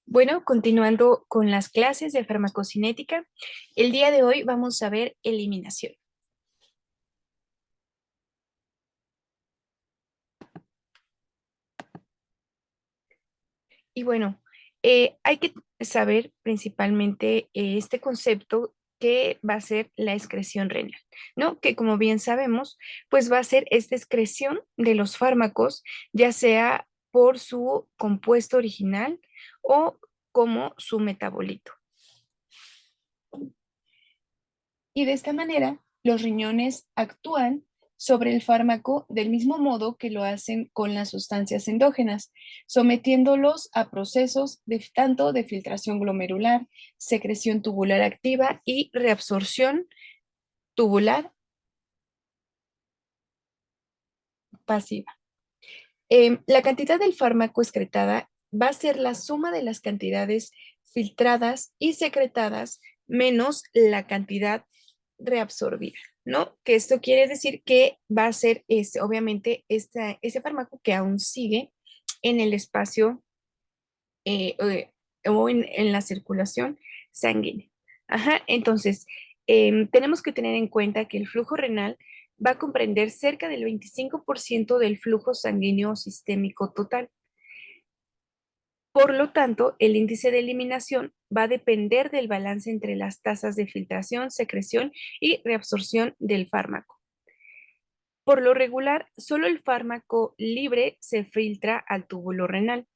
Bueno, continuando con las clases de farmacocinética, el día de hoy vamos a ver eliminación. Y bueno, hay que saber principalmente este concepto que va a ser la excreción renal, ¿no? Que como bien sabemos, pues va a ser esta excreción de los fármacos, ya sea por su compuesto original o como su metabolito. Y de esta manera, los riñones actúan sobre el fármaco del mismo modo que lo hacen con las sustancias endógenas, sometiéndolos a procesos de, tanto de filtración glomerular, secreción tubular activa y reabsorción tubular pasiva. La cantidad del fármaco excretada va a ser la suma de las cantidades filtradas y secretadas menos la cantidad reabsorbida, ¿no? Que esto quiere decir que va a ser obviamente ese fármaco que aún sigue en el espacio o en la circulación sanguínea. Ajá, entonces, tenemos que tener en cuenta que el flujo renal va a comprender cerca del 25% del flujo sanguíneo sistémico total. Por lo tanto, el índice de eliminación va a depender del balance entre las tasas de filtración, secreción y reabsorción del fármaco. Por lo regular, solo el fármaco libre se filtra al túbulo renal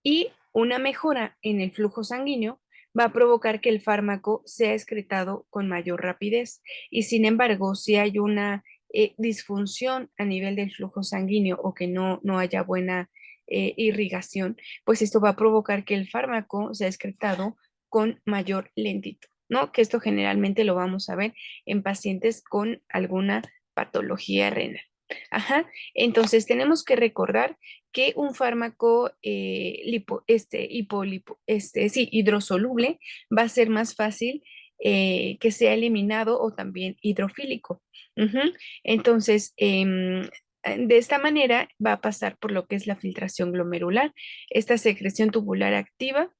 y una mejora en el flujo sanguíneo va a provocar que el fármaco sea excretado con mayor rapidez. Y sin embargo, si hay una disfunción a nivel del flujo sanguíneo o que no haya buena irrigación, pues esto va a provocar que el fármaco sea excretado con mayor lentitud, ¿no? Que esto generalmente lo vamos a ver en pacientes con alguna patología renal. Ajá, entonces tenemos que recordar que un fármaco sí, hidrosoluble va a ser más fácil que sea eliminado o también hidrofílico. Ujú. Entonces, de esta manera va a pasar por lo que es la filtración glomerular, esta secreción tubular activa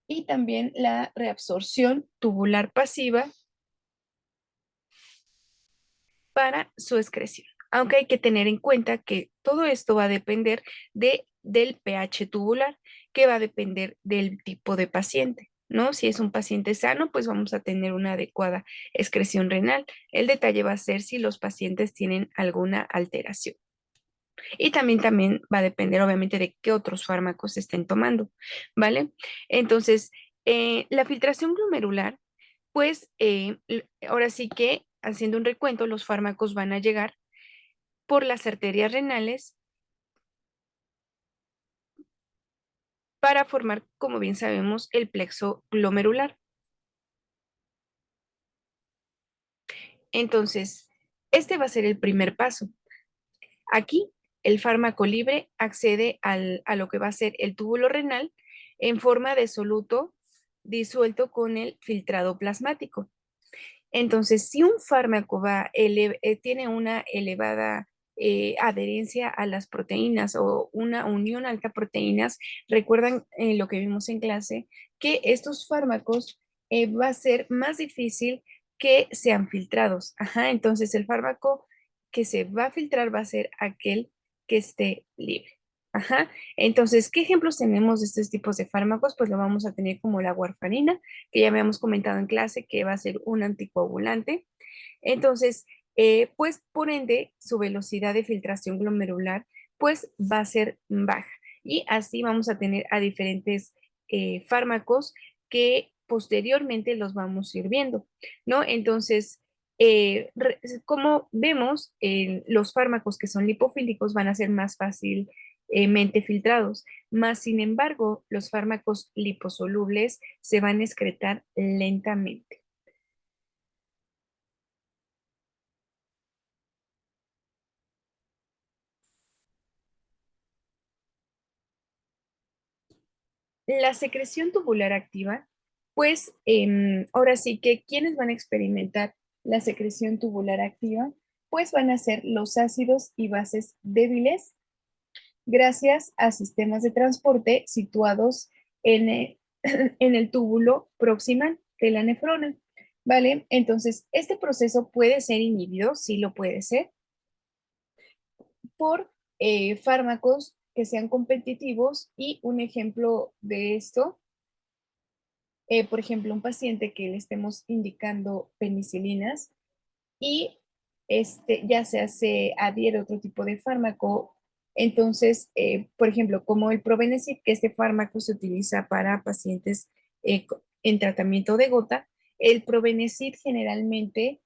y también la reabsorción tubular pasiva para su excreción. Aunque hay que tener en cuenta que todo esto va a depender del pH tubular, que va a depender del tipo de paciente, ¿no? Si es un paciente sano, pues vamos a tener una adecuada excreción renal. El detalle va a ser si los pacientes tienen alguna alteración. Y también va a depender, obviamente, de qué otros fármacos estén tomando, ¿vale? Entonces, la filtración glomerular, pues ahora sí que, haciendo un recuento, los fármacos van a llegar por las arterias renales para formar, como bien sabemos, el plexo glomerular. Entonces, este va a ser el primer paso. Aquí, el fármaco libre accede a lo que va a ser el túbulo renal en forma de soluto disuelto con el filtrado plasmático. Entonces, si un fármaco tiene una elevada adherencia a las proteínas o una unión alta proteínas, recuerdan lo que vimos en clase, que estos fármacos va a ser más difícil que sean filtrados. Ajá, entonces el fármaco que se va a filtrar va a ser aquel que esté libre. Ajá, entonces, ¿qué ejemplos tenemos de estos tipos de fármacos? Pues lo vamos a tener como la warfarina, que ya habíamos comentado en clase que va a ser un anticoagulante. Entonces, pues por ende, su velocidad de filtración glomerular pues va a ser baja. Y así vamos a tener a diferentes fármacos que posteriormente los vamos a ir viendo, ¿no? Entonces, como vemos, los fármacos que son lipofílicos van a ser más fácilmente filtrados. Más sin embargo, los fármacos liposolubles se van a excretar lentamente. La secreción tubular activa, pues ahora sí que quienes van a experimentar la secreción tubular activa, pues van a ser los ácidos y bases débiles gracias a sistemas de transporte situados en el, en el túbulo proximal de la nefrona, ¿vale? Entonces, este proceso puede ser inhibido, sí lo puede ser, por fármacos que sean competitivos y un ejemplo de esto, por ejemplo, un paciente que le estemos indicando penicilinas y ya sea se adhiere a otro tipo de fármaco. Entonces, por ejemplo, como el Probenecid, que este fármaco se utiliza para pacientes en tratamiento de gota, el Probenecid generalmente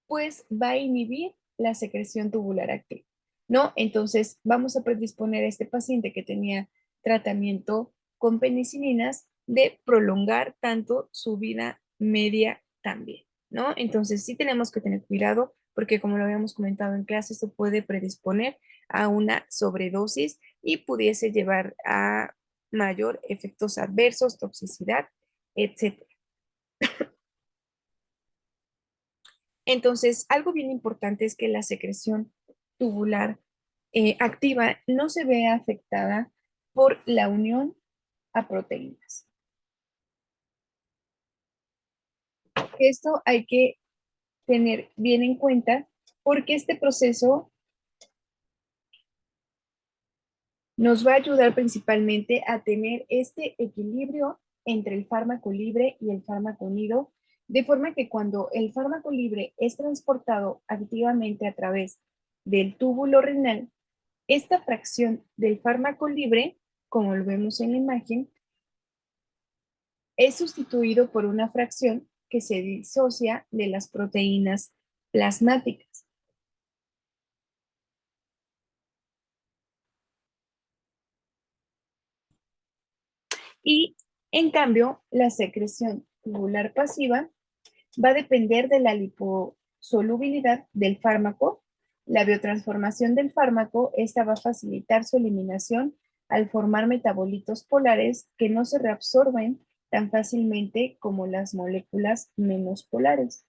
pues va a inhibir la secreción tubular activa, ¿no? Entonces, vamos a predisponer a este paciente que tenía tratamiento con penicilinas de prolongar tanto su vida media también, ¿no? Entonces, sí tenemos que tener cuidado porque como lo habíamos comentado en clase, esto puede predisponer a una sobredosis y pudiese llevar a mayor efectos adversos, toxicidad, etcétera. Entonces, algo bien importante es que la secreción tubular activa no se vea afectada por la unión a proteínas. Esto hay que tener bien en cuenta porque este proceso nos va a ayudar principalmente a tener este equilibrio entre el fármaco libre y el fármaco unido, de forma que cuando el fármaco libre es transportado activamente a través del túbulo renal, esta fracción del fármaco libre, como lo vemos en la imagen, es sustituido por una fracción que se disocia de las proteínas plasmáticas. Y en cambio, la secreción tubular pasiva va a depender de la liposolubilidad del fármaco. La biotransformación del fármaco, esta va a facilitar su eliminación al formar metabolitos polares que no se reabsorben tan fácilmente como las moléculas menos polares.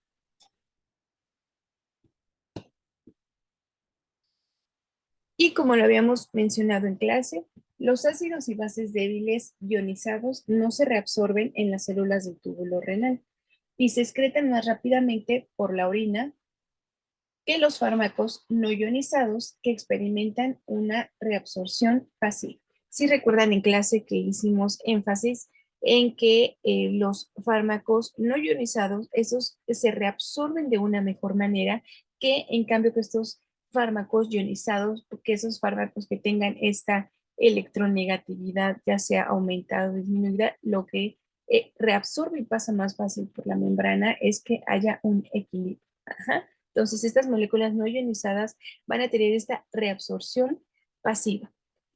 Y como lo habíamos mencionado en clase, los ácidos y bases débiles ionizados no se reabsorben en las células del túbulo renal y se excretan más rápidamente por la orina que los fármacos no ionizados que experimentan una reabsorción pasiva. Si recuerdan en clase que hicimos énfasis en que los fármacos no ionizados, esos se reabsorben de una mejor manera que en cambio que estos fármacos ionizados, que esos fármacos que tengan esta electronegatividad, ya sea aumentada o disminuida, lo que reabsorbe y pasa más fácil por la membrana es que haya un equilibrio. Ajá. Entonces, estas moléculas no ionizadas van a tener esta reabsorción pasiva.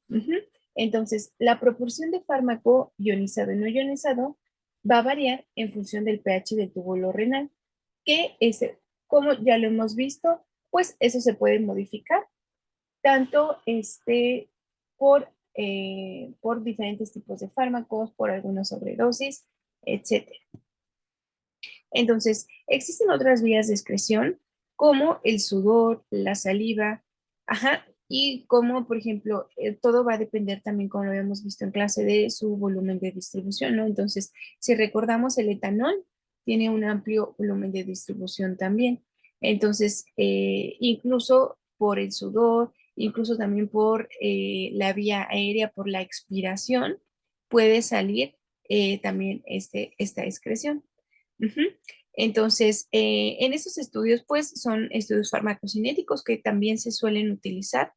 Ujú. Entonces, la proporción de fármaco ionizado y no ionizado va a variar en función del pH del túbulo renal, que es, como ya lo hemos visto, pues eso se puede modificar tanto por diferentes tipos de fármacos, por alguna sobredosis, etcétera. Entonces, existen otras vías de excreción como el sudor, la saliva, ajá, y como, por ejemplo, todo va a depender también, como lo habíamos visto en clase, de su volumen de distribución, ¿no? Entonces, si recordamos, el etanol tiene un amplio volumen de distribución también. Entonces, incluso por el sudor, incluso también por la vía aérea, por la expiración, puede salir también esta excreción. Ujú. Entonces, en esos estudios, pues son estudios farmacocinéticos que también se suelen utilizar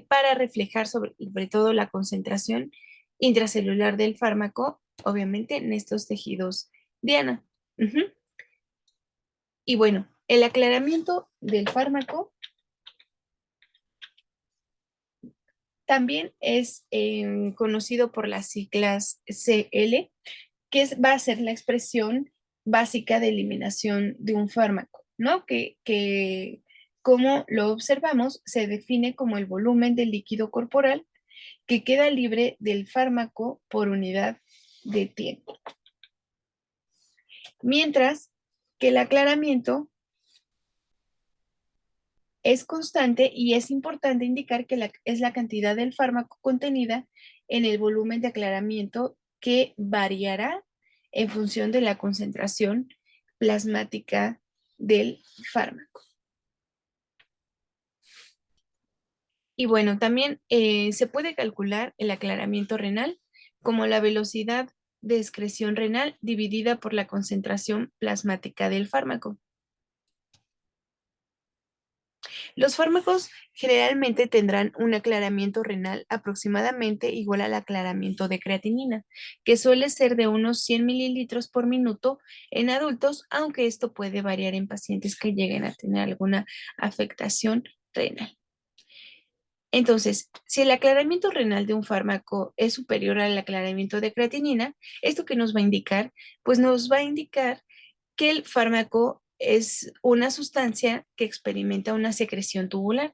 para reflejar sobre todo la concentración intracelular del fármaco, obviamente en estos tejidos diana. Ujú. Y bueno, el aclaramiento del fármaco también es conocido por las siglas CL, va a ser la expresión básica de eliminación de un fármaco, ¿no? Que como lo observamos, se define como el volumen del líquido corporal que queda libre del fármaco por unidad de tiempo. Mientras que el aclaramiento es constante y es importante indicar que es la cantidad del fármaco contenida en el volumen de aclaramiento que variará en función de la concentración plasmática del fármaco. Y bueno, también se puede calcular el aclaramiento renal como la velocidad de excreción renal dividida por la concentración plasmática del fármaco. Los fármacos generalmente tendrán un aclaramiento renal aproximadamente igual al aclaramiento de creatinina, que suele ser de unos 100 mililitros por minuto en adultos, aunque esto puede variar en pacientes que lleguen a tener alguna afectación renal. Entonces, si el aclaramiento renal de un fármaco es superior al aclaramiento de creatinina, ¿esto qué nos va a indicar? Pues nos va a indicar que el fármaco es una sustancia que experimenta una secreción tubular.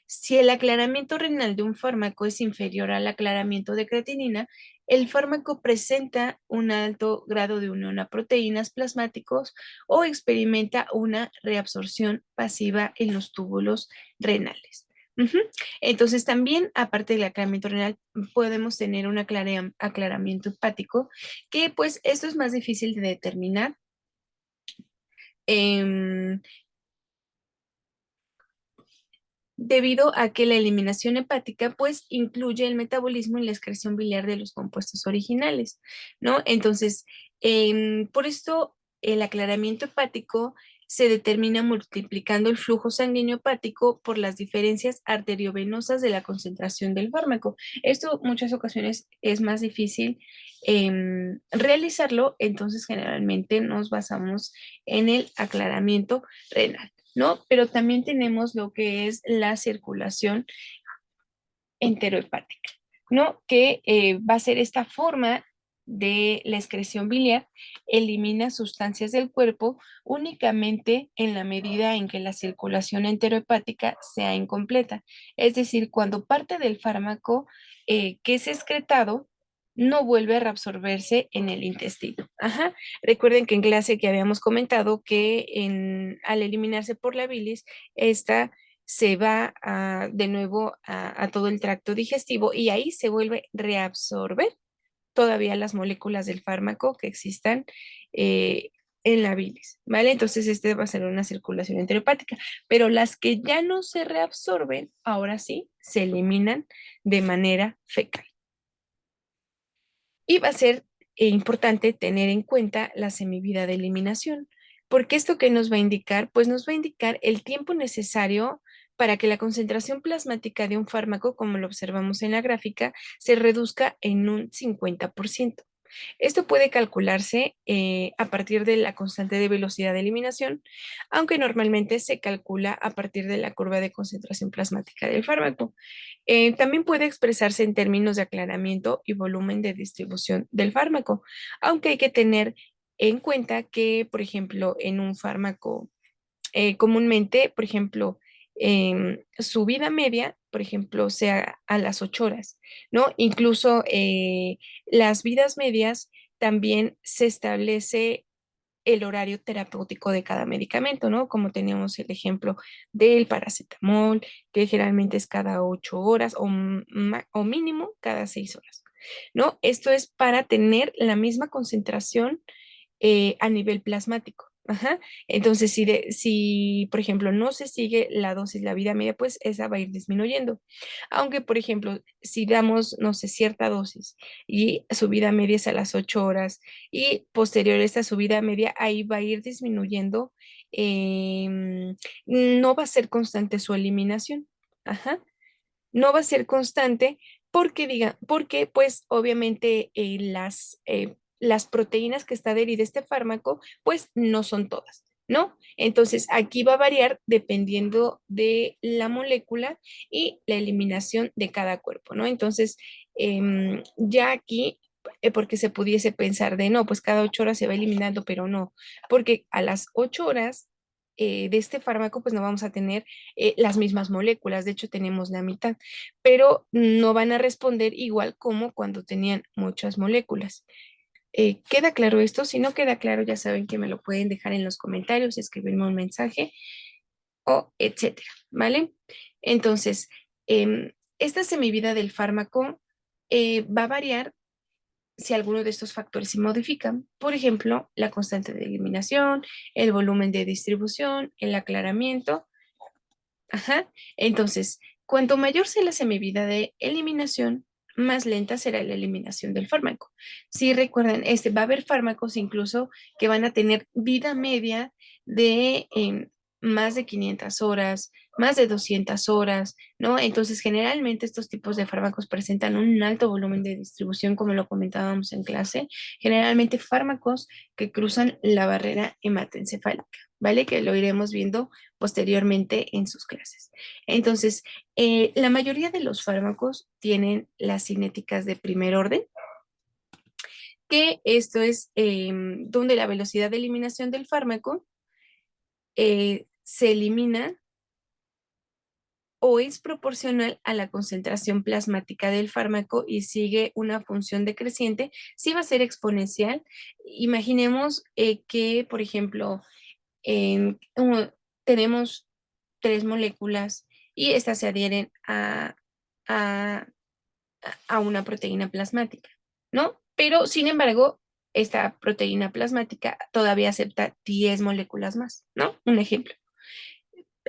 Si el aclaramiento renal de un fármaco es inferior al aclaramiento de creatinina, el fármaco presenta un alto grado de unión a proteínas plasmáticos o experimenta una reabsorción pasiva en los túbulos renales. Ujú. Entonces, también, aparte del aclaramiento renal, podemos tener un aclaramiento hepático, que pues esto es más difícil de determinar. em, Debido a que la eliminación hepática pues incluye el metabolismo y la excreción biliar de los compuestos originales, ¿no? Entonces, por esto el aclaramiento hepático se determina multiplicando el flujo sanguíneo hepático por las diferencias arteriovenosas de la concentración del fármaco. Esto muchas ocasiones es más difícil realizarlo, entonces generalmente nos basamos en el aclaramiento renal, ¿no? Pero también tenemos lo que es la circulación enterohepática, ¿no? Que va a ser esta forma de la excreción biliar, elimina sustancias del cuerpo únicamente en la medida en que la circulación enterohepática sea incompleta. Es decir, cuando parte del fármaco que es excretado no vuelve a reabsorberse en el intestino. Ajá. Recuerden que en clase que habíamos comentado que al eliminarse por la bilis, esta se va de nuevo a todo el tracto digestivo y ahí se vuelve a reabsorber todavía las moléculas del fármaco que existan eh, en la bilis, ¿vale? Entonces, este va a ser una circulación enterohepática, pero las que ya no se reabsorben, ahora sí, se eliminan de manera fecal. Y va a ser importante tener en cuenta la semivida de eliminación, porque esto que nos va a indicar, pues nos va a indicar el tiempo necesario para que la concentración plasmática de un fármaco, como lo observamos en la gráfica, se reduzca en un 50%. Esto puede calcularse a partir de la constante de velocidad de eliminación, aunque normalmente se calcula a partir de la curva de concentración plasmática del fármaco. También puede expresarse en términos de aclaramiento y volumen de distribución del fármaco, aunque hay que tener en cuenta que, por ejemplo, en un fármaco comúnmente, por ejemplo, su vida media, por ejemplo, sea a las 8 horas, ¿no? Incluso las vidas medias también se establece el horario terapéutico de cada medicamento, ¿no? Como teníamos el ejemplo del paracetamol, que generalmente es cada 8 horas o mínimo cada 6 horas, ¿no? Esto es para tener la misma concentración a nivel plasmático. Ajá. Entonces, si, por ejemplo, no se sigue la dosis, la vida media, pues esa va a ir disminuyendo. Aunque, por ejemplo, si damos, no sé, cierta dosis y su vida media es a las 8 horas y posterior a esta subida media, ahí va a ir disminuyendo, no va a ser constante su eliminación. Ajá. No va a ser constante porque pues obviamente las proteínas que está adherida a este fármaco, pues no son todas, ¿no? Entonces aquí va a variar dependiendo de la molécula y la eliminación de cada cuerpo, ¿no? Entonces, ya aquí, porque se pudiese pensar de no, pues cada 8 horas se va eliminando, pero no, porque a las 8 horas de este fármaco, pues no vamos a tener las mismas moléculas, de hecho tenemos la mitad, pero no van a responder igual como cuando tenían muchas moléculas. ¿Queda claro esto? Si no queda claro, ya saben que me lo pueden dejar en los comentarios, escribirme un mensaje o etcétera. ¿vale? Entonces, esta semivida del fármaco va a variar si alguno de estos factores se modifican. Por ejemplo, la constante de eliminación, el volumen de distribución, el aclaramiento. Ajá. Entonces, cuanto mayor sea la semivida de eliminación, más lenta será la eliminación del fármaco. Si recuerdan, va a haber fármacos incluso que van a tener vida media de más de 500 horas, más de 200 horas, ¿no? Entonces, generalmente estos tipos de fármacos presentan un alto volumen de distribución, como lo comentábamos en clase, generalmente fármacos que cruzan la barrera hematoencefálica, ¿vale? Que lo iremos viendo posteriormente en sus clases. Entonces, la mayoría de los fármacos tienen las cinéticas de primer orden, que esto es donde la velocidad de eliminación del fármaco se elimina o es proporcional a la concentración plasmática del fármaco y sigue una función decreciente. Si va a ser exponencial, imaginemos que, por ejemplo, tenemos 3 moléculas y estas se adhieren a, a una proteína plasmática, ¿no? Pero, sin embargo, esta proteína plasmática todavía acepta 10 moléculas más, ¿no? Un ejemplo.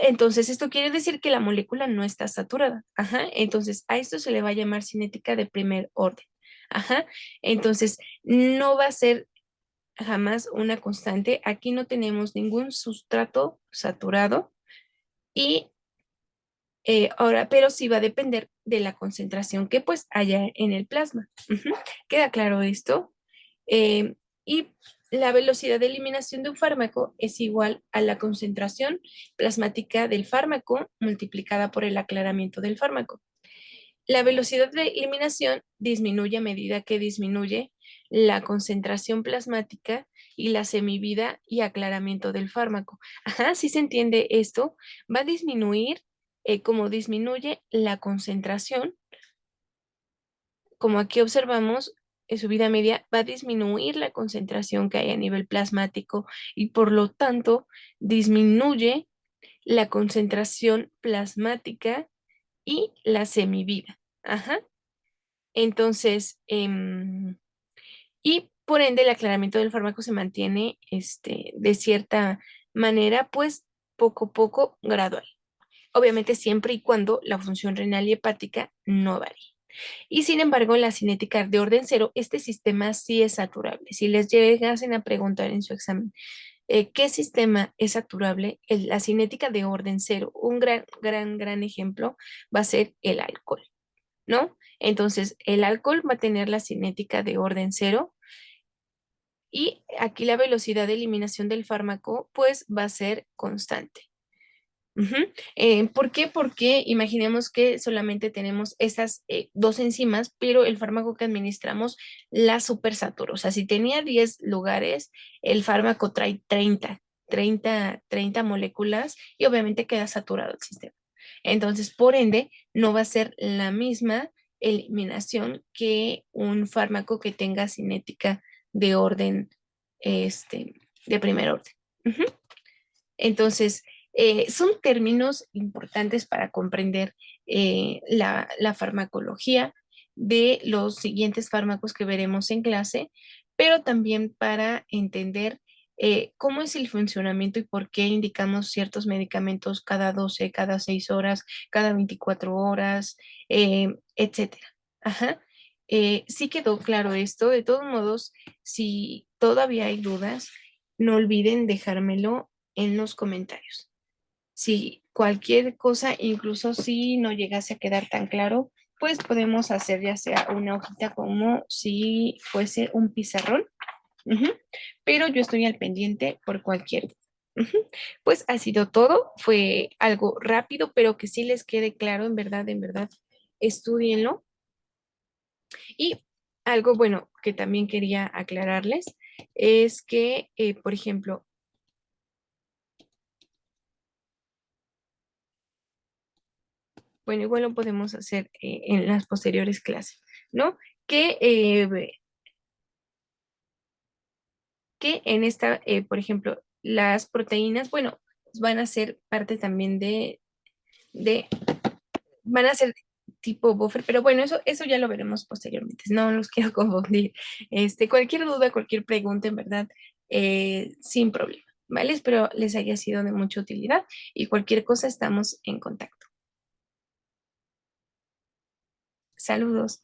Entonces, esto quiere decir que la molécula no está saturada. Ajá. Entonces, a esto se le va a llamar cinética de primer orden. Ajá. Entonces, no va a ser jamás una constante. Aquí no tenemos ningún sustrato saturado y ahora, pero sí va a depender de la concentración que pues haya en el plasma. Ujú. ¿Queda claro esto? Eh, y la velocidad de eliminación de un fármaco es igual a la concentración plasmática del fármaco multiplicada por el aclaramiento del fármaco. La velocidad de eliminación disminuye a medida que disminuye la concentración plasmática y la semivida y aclaramiento del fármaco. Ajá, si se entiende esto, va a disminuir como disminuye la concentración, como aquí observamos, en su vida media va a disminuir la concentración que hay a nivel plasmático y por lo tanto disminuye la concentración plasmática y la semivida. Ajá. Entonces, y por ende el aclaramiento del fármaco se mantiene de cierta manera, pues poco a poco gradual. Obviamente siempre y cuando la función renal y hepática no varíe. Y sin embargo, la cinética de orden cero, este sistema sí es saturable. Si les llegasen a preguntar en su examen, ¿qué sistema es saturable? La cinética de orden cero, un gran ejemplo va a ser el alcohol, ¿no? Entonces, el alcohol va a tener la cinética de orden cero y aquí la velocidad de eliminación del fármaco pues va a ser constante. Ujú. ¿Por qué? Porque imaginemos que solamente tenemos esas dos enzimas, pero el fármaco que administramos la supersatura. O sea, si tenía 10 lugares, el fármaco trae 30 moléculas y obviamente queda saturado el sistema. Entonces, por ende, no va a ser la misma eliminación que un fármaco que tenga cinética de orden, de primer orden. Ujú. Entonces, son términos importantes para comprender la farmacología de los siguientes fármacos que veremos en clase, pero también para entender cómo es el funcionamiento y por qué indicamos ciertos medicamentos cada 12, cada 6 horas, cada 24 horas, etcétera. Ajá. Sí quedó claro esto. De todos modos, si todavía hay dudas, no olviden dejármelo en los comentarios. Si cualquier cosa, incluso si no llegase a quedar tan claro, pues podemos hacer ya sea una hojita como si fuese un pizarrón. Ujú. Pero yo estoy al pendiente por cualquier. Ujú. Pues ha sido todo. Fue algo rápido, pero que sí les quede claro, en verdad, estudienlo. Y algo bueno que también quería aclararles es que, por ejemplo, bueno, igual lo podemos hacer en las posteriores clases, ¿no? Que, que en esta, por ejemplo, las proteínas, bueno, van a ser parte también de, van a ser tipo buffer, pero bueno, eso ya lo veremos posteriormente, no los quiero confundir. Cualquier duda, cualquier pregunta, en verdad, sin problema, ¿vale? Espero les haya sido de mucha utilidad y cualquier cosa estamos en contacto. Saludos.